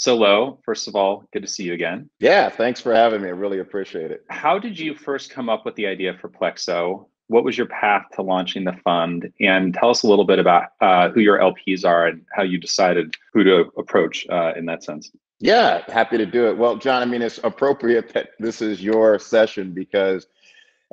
So, Lo, first of all, good to see you again. Yeah, thanks for having me. I really appreciate it. How did you first come up with the idea for Plexo? What was your path to launching the fund? And tell us a little bit about who your LPs are and how you decided who to approach in that sense. Yeah, happy to do it. Well, John, I mean, it's appropriate that this is your session because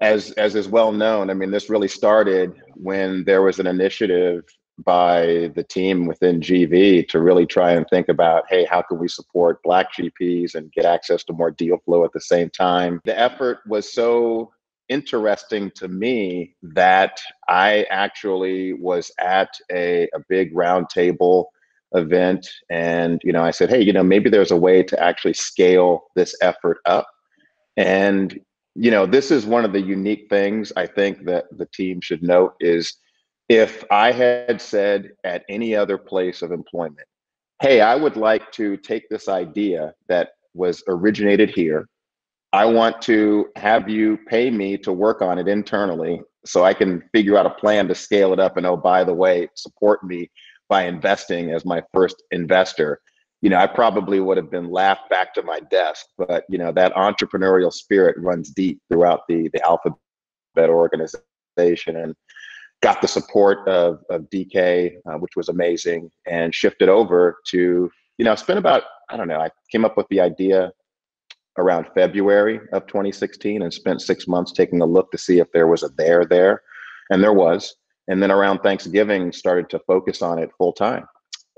as is well known, I mean, this really started when there was an initiative by the team within GV to really try and think about, hey, how can we support Black GPs and get access to more deal flow at the same time? The effort was so interesting to me that I actually was at a big roundtable event, and I said, hey, maybe there's a way to actually scale this effort up. And this is one of the unique things I think that the team should note is if I had said at any other place of employment, hey, I would like to take this idea that was originated here. I want to have you pay me to work on it internally so I can figure out a plan to scale it up. And oh, by the way, support me by investing as my first investor. I probably would have been laughed back to my desk, but that entrepreneurial spirit runs deep throughout the Alphabet organization, and got the support of DK, which was amazing, and shifted over to, spent about, I don't know, I came up with the idea around February of 2016 and spent 6 months taking a look to see if there was a there. And there was. And then around Thanksgiving, started to focus on it full time.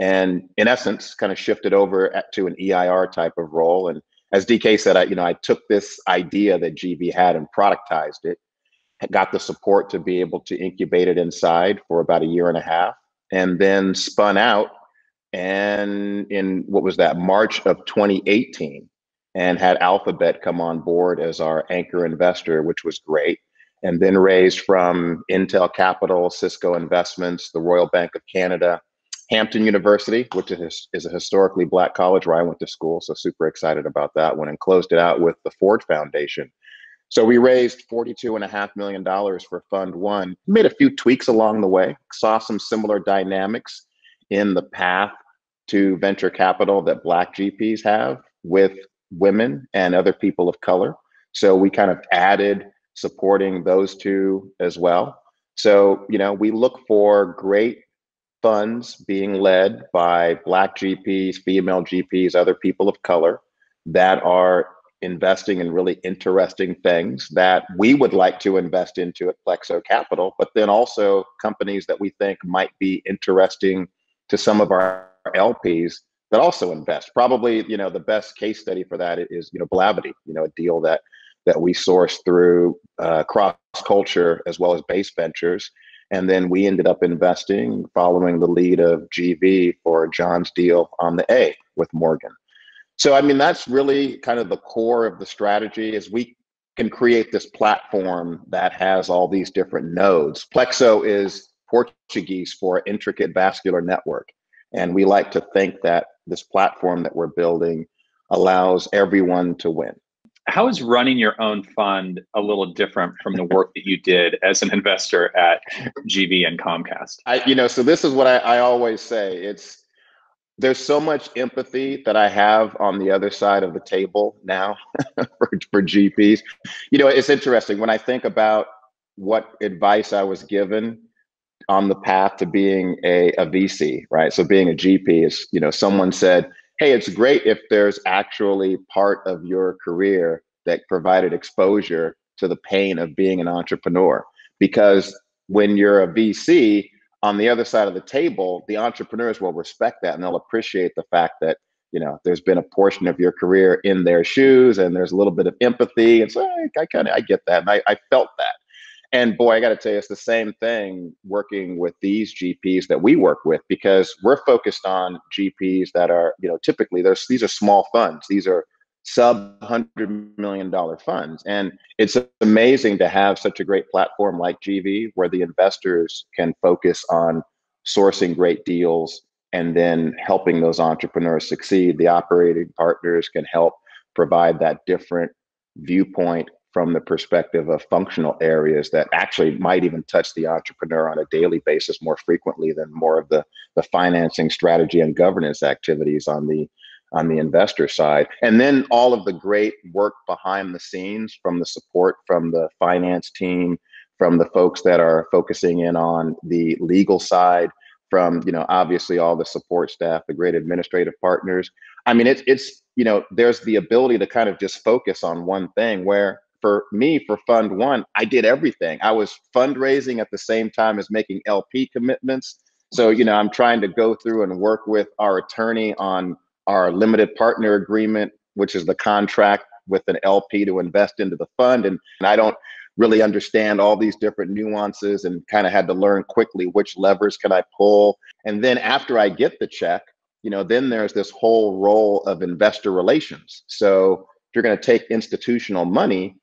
And in essence, kind of shifted over to an EIR type of role. And as DK said, I took this idea that GV had and productized it, got the support to be able to incubate it inside for about a year and a half, and then spun out and in what was that, March of 2018, and had Alphabet come on board as our anchor investor, which was great. And then raised from Intel Capital, Cisco Investments, the Royal Bank of Canada, Hampton University, which is a historically Black college where I went to school. So super excited about that one, and closed it out with the Ford Foundation. So we raised $42.5 million for Fund One, made a few tweaks along the way, saw some similar dynamics in the path to venture capital that Black GPs have with women and other people of color. So we kind of added supporting those two as well. So, we look for great funds being led by Black GPs, female GPs, other people of color that are investing in really interesting things that we would like to invest into at Plexo Capital, but then also companies that we think might be interesting to some of our LPs that also invest. Probably, the best case study for that is, Blavity, a deal that we sourced through Cross Culture as well as Base Ventures. And then we ended up investing following the lead of GV for John's deal on the A with Morgan. So, I mean, that's really kind of the core of the strategy is we can create this platform that has all these different nodes. Plexo is Portuguese for intricate vascular network. And we like to think that this platform that we're building allows everyone to win. How is running your own fund a little different from the work that you did as an investor at GV and Comcast? So this is what I always say. There's so much empathy that I have on the other side of the table now for GPs. It's interesting when I think about what advice I was given on the path to being a VC, right? So being a GP is, someone said, hey, it's great if there's actually part of your career that provided exposure to the pain of being an entrepreneur. Because when you're a VC, on the other side of the table, the entrepreneurs will respect that and they'll appreciate the fact that, there's been a portion of your career in their shoes and there's a little bit of empathy. And so I get that. And I felt that. And boy, I got to tell you, it's the same thing working with these GPs that we work with, because we're focused on GPs that are, typically these are small funds. These are sub $100 million funds. And it's amazing to have such a great platform like GV where the investors can focus on sourcing great deals and then helping those entrepreneurs succeed. The operating partners can help provide that different viewpoint from the perspective of functional areas that actually might even touch the entrepreneur on a daily basis more frequently than more of the financing strategy and governance activities on the on the investor side. And then all of the great work behind the scenes from the support from the finance team, from the folks that are focusing in on the legal side, from, obviously all the support staff, the great administrative partners. I mean, it's there's the ability to kind of just focus on one thing, where for me, for Fund One, I did everything. I was fundraising at the same time as making LP commitments. So, I'm trying to go through and work with our attorney on our limited partner agreement, which is the contract with an LP to invest into the fund. And I don't really understand all these different nuances, and kind of had to learn quickly which levers can I pull. And then after I get the check, then there's this whole role of investor relations. So if you're going to take institutional money,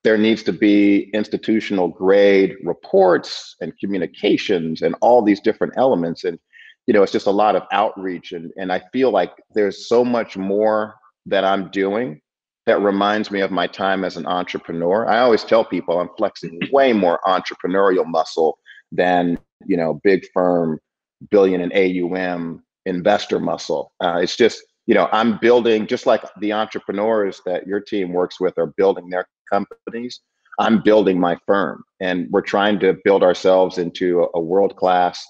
there needs to be institutional grade reports and communications and all these different elements. And, it's just a lot of outreach. And I feel like there's so much more that I'm doing that reminds me of my time as an entrepreneur. I always tell people I'm flexing way more entrepreneurial muscle than, big firm, billion in AUM investor muscle. It's just, I'm building, just like the entrepreneurs that your team works with are building their companies, I'm building my firm, and we're trying to build ourselves into a world-class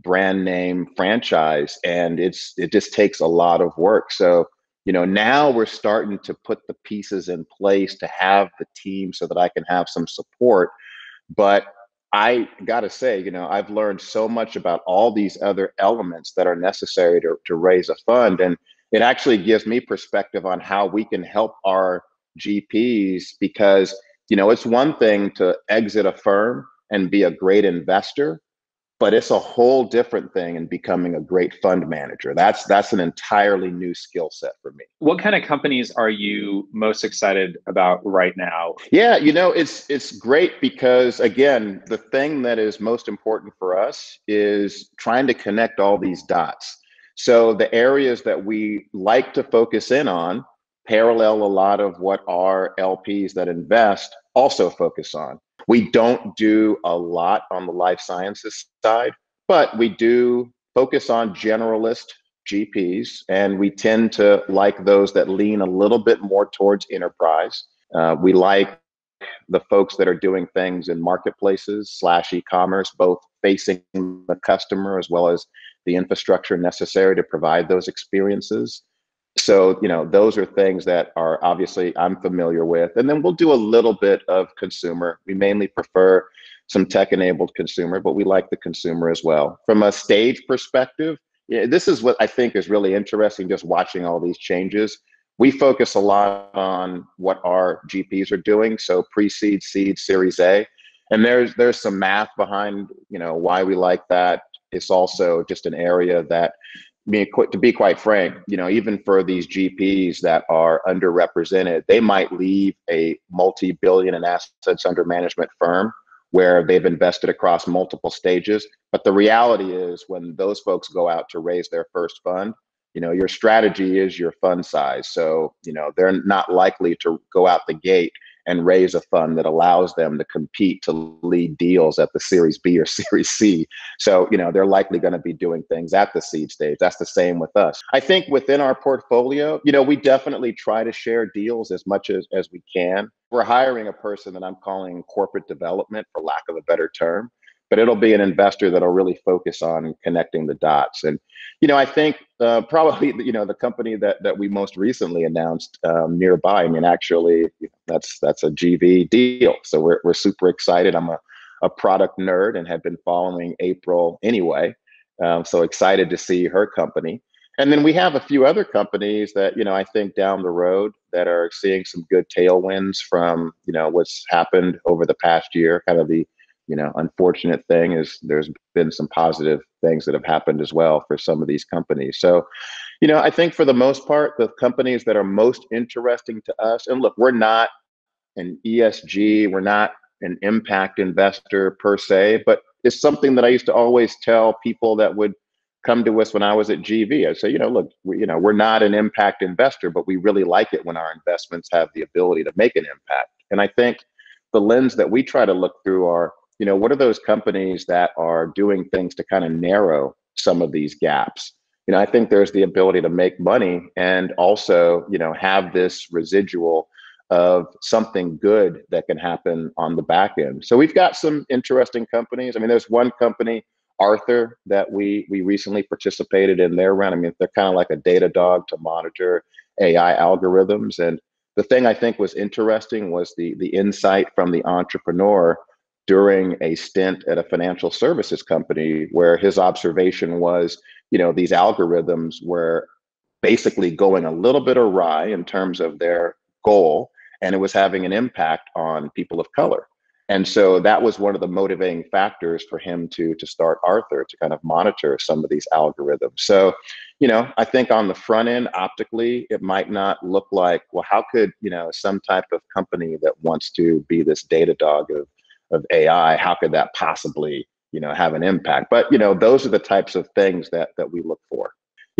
brand name franchise. And it just takes a lot of work. So, now we're starting to put the pieces in place to have the team so that I can have some support. But I gotta say, I've learned so much about all these other elements that are necessary to raise a fund. And it actually gives me perspective on how we can help our GPs, because, it's one thing to exit a firm and be a great investor, but it's a whole different thing in becoming a great fund manager. That's an entirely new skill set for me. What kind of companies are you most excited about right now? Yeah, it's great because, again, the thing that is most important for us is trying to connect all these dots. So the areas that we like to focus in on parallel a lot of what our LPs that invest also focus on. We don't do a lot on the life sciences side, but we do focus on generalist GPs, and we tend to like those that lean a little bit more towards enterprise. We like the folks that are doing things in marketplaces / e-commerce, both facing the customer as well as the infrastructure necessary to provide those experiences. So, those are things that are obviously I'm familiar with. And then we'll do a little bit of consumer. We mainly prefer some tech-enabled consumer, but we like the consumer as well. From a stage perspective, this is what I think is really interesting, just watching all these changes. We focus a lot on what our GPs are doing. So pre-seed, seed, Series A. And there's some math behind, why we like that. It's also just an area that, to be quite frank, even for these GPs that are underrepresented, they might leave a multi-billion in assets under management firm where they've invested across multiple stages. But the reality is, when those folks go out to raise their first fund, your strategy is your fund size. So, they're not likely to go out the gate and raise a fund that allows them to compete to lead deals at the Series B or Series C. So, they're likely going to be doing things at the seed stage. That's the same with us. I think within our portfolio, we definitely try to share deals as much as we can. We're hiring a person that I'm calling corporate development, for lack of a better term, but it'll be an investor that'll really focus on connecting the dots. And, I think probably, the company that we most recently announced nearby, actually, that's a GV deal. So we're super excited. I'm a product nerd and have been following April anyway. So excited to see her company. And then we have a few other companies that, I think down the road that are seeing some good tailwinds from, what's happened over the past year. Kind of the unfortunate thing is there's been some positive things that have happened as well for some of these companies. So, I think for the most part, the companies that are most interesting to us, and look, we're not an ESG, we're not an impact investor per se, but it's something that I used to always tell people that would come to us when I was at GV. I'd say, look, we're not an impact investor, but we really like it when our investments have the ability to make an impact. And I think the lens that we try to look through are, what are those companies that are doing things to kind of narrow some of these gaps? I think there's the ability to make money and also, have this residual of something good that can happen on the back end. So we've got some interesting companies. I mean, there's one company, Arthur, that we recently participated in their round. I mean, they're kind of like a data dog to monitor AI algorithms. And the thing I think was interesting was the insight from the entrepreneur during a stint at a financial services company, where his observation was, these algorithms were basically going a little bit awry in terms of their goal, and it was having an impact on people of color. And so that was one of the motivating factors for him to start Arthur, to kind of monitor some of these algorithms. So, I think on the front end, optically, it might not look like, well, how could, some type of company that wants to be this data dog of AI, how could that possibly, have an impact? But, those are the types of things that we look for.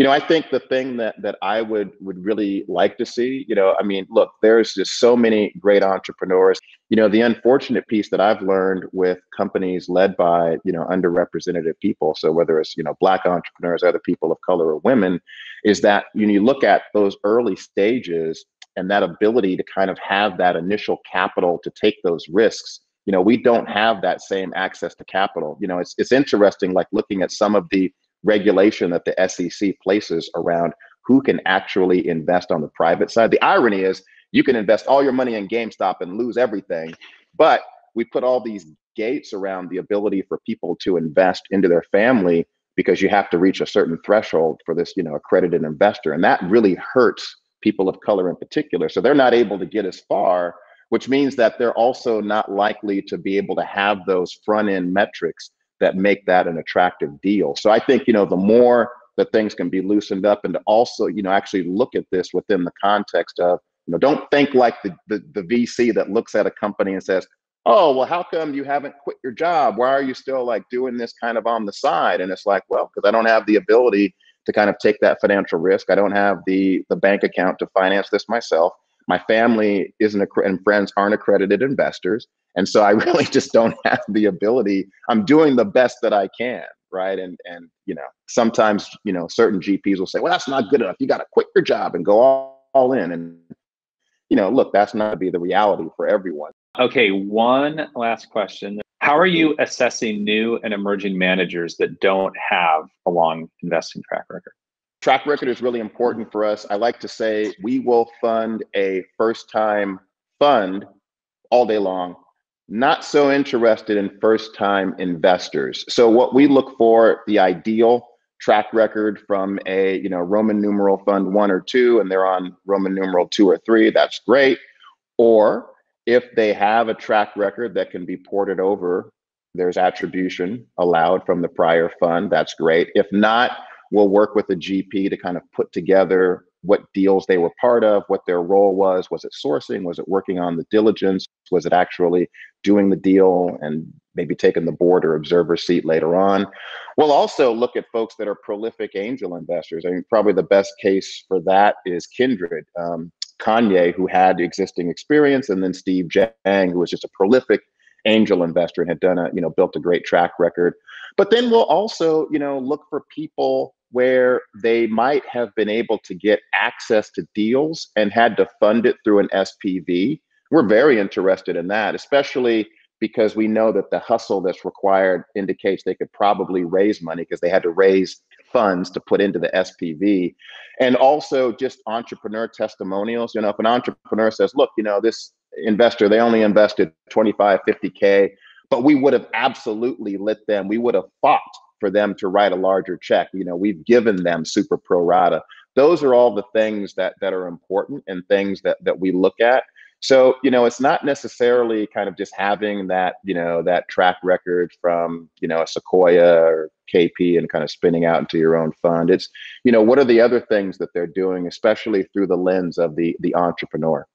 I think the thing that I would really like to see, I mean, look, there's just so many great entrepreneurs. The unfortunate piece that I've learned with companies led by, underrepresented people, so whether it's, Black entrepreneurs, other people of color, or women, is that when you look at those early stages and that ability to kind of have that initial capital to take those risks, we don't have that same access to capital. It's interesting, like looking at some of the regulation that the SEC places around who can actually invest on the private side. The irony is you can invest all your money in GameStop and lose everything, but we put all these gates around the ability for people to invest into their family because you have to reach a certain threshold for this, accredited investor. And that really hurts people of color in particular. So they're not able to get as far, which means that they're also not likely to be able to have those front end metrics that make that an attractive deal. So I think, the more that things can be loosened up, and to also, actually look at this within the context of, don't think like the VC that looks at a company and says, oh, well, how come you haven't quit your job? Why are you still like doing this kind of on the side? And it's like, well, because I don't have the ability to kind of take that financial risk. I don't have the bank account to finance this myself. My family isn't, and friends aren't accredited investors. And so I really just don't have the ability. I'm doing the best that I can, right? And sometimes, certain GPs will say, well, that's not good enough. You got to quit your job and go all in. And, look, that's not be the reality for everyone. Okay, one last question. How are you assessing new and emerging managers that don't have a long investing track record? Track record is really important for us. I like to say we will fund a first-time fund all day long. Not so interested in first-time investors. So what we look for, the ideal track record from a Roman numeral fund 1 or 2, and they're on Roman numeral 2 or 3, that's great. Or if they have a track record that can be ported over, there's attribution allowed from the prior fund, that's great. If not, we'll work with the GP to kind of put together what deals they were part of, what their role was. Was it sourcing? Was it working on the diligence? Was it actually doing the deal and maybe taking the board or observer seat later on? We'll also look at folks that are prolific angel investors. I mean, probably the best case for that is Kindred. Kanye, who had existing experience, and then Steve Jang, who was just a prolific angel investor and had done built a great track record. But then we'll also, look for people where they might have been able to get access to deals and had to fund it through an SPV. We're very interested in that, especially because we know that the hustle that's required indicates they could probably raise money because they had to raise funds to put into the SPV. And also just entrepreneur testimonials. If an entrepreneur says, look, this investor, they only invested 25, 50K, but we would have absolutely lit them. We would have fought for them to write a larger check. We've given them super pro rata. Those are all the things that are important and things that we look at. So, it's not necessarily kind of just having that, that track record from, a Sequoia or KP and kind of spinning out into your own fund. It's, what are the other things that they're doing, especially through the lens of the entrepreneur?